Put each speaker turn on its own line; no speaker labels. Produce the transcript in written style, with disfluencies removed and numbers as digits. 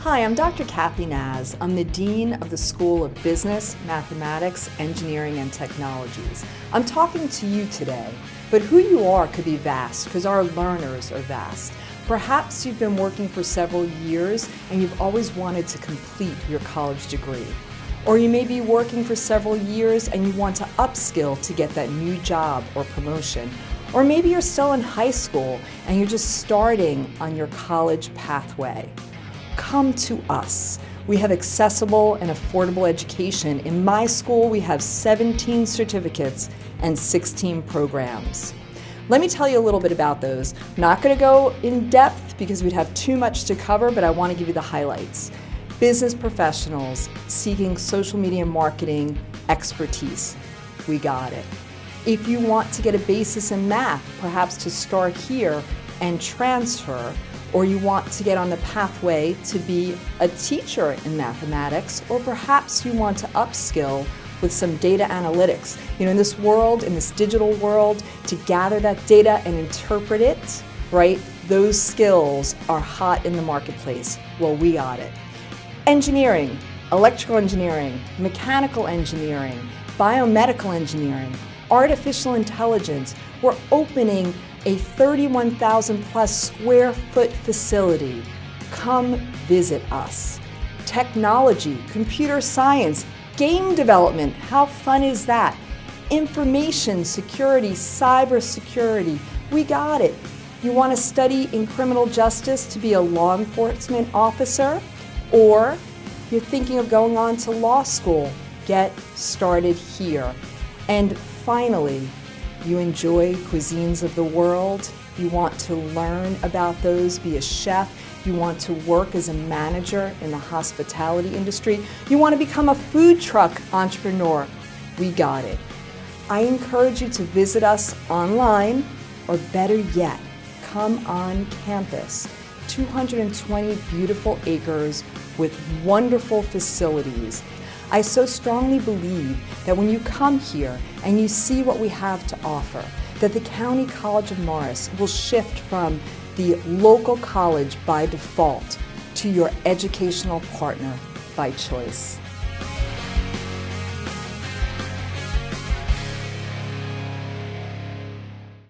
Hi, I'm Dr. Kathy Naasz. I'm the Dean of the School of Business, Mathematics, Engineering, and Technologies. I'm talking to you today, but who you are could be vast because our learners are vast. Perhaps you've been working for several years and you've always wanted to complete your college degree. Or you may be working for several years and you want to upskill to get that new job or promotion. Or maybe you're still in high school and you're just starting on your college pathway. Come to us. We have accessible and affordable education. In my school, we have 17 certificates and 16 programs. Let me tell you a little bit about those. I'm not going to go in depth because we'd have too much to cover, but I want to give you the highlights. Business professionals seeking social media marketing expertise. We got it. If you want to get a basis in math, perhaps to start here and transfer, or you want to get on the pathway to be a teacher in mathematics, or perhaps you want to upskill with some data analytics. In this world, in this digital world, to gather that data and interpret it, right? Those skills are hot in the marketplace. Well, we got it. Engineering, electrical engineering, mechanical engineering, biomedical engineering, artificial intelligence. We're opening a 31,000 plus square foot facility. Come visit us. Technology, computer science, game development, how fun is that? Information security, cyber security, we got it. You want to study in criminal justice to be a law enforcement officer? Or you're thinking of going on to law school? Get started here. And finally, you enjoy cuisines of the world, you want to learn about those, be a chef, you want to work as a manager in the hospitality industry, you want to become a food truck entrepreneur, we got it. I encourage you to visit us online, or better yet, come on campus. 220 beautiful acres with wonderful facilities. I so strongly believe that when you come here and you see what we have to offer, that the County College of Morris will shift from the local college by default to your educational partner by choice.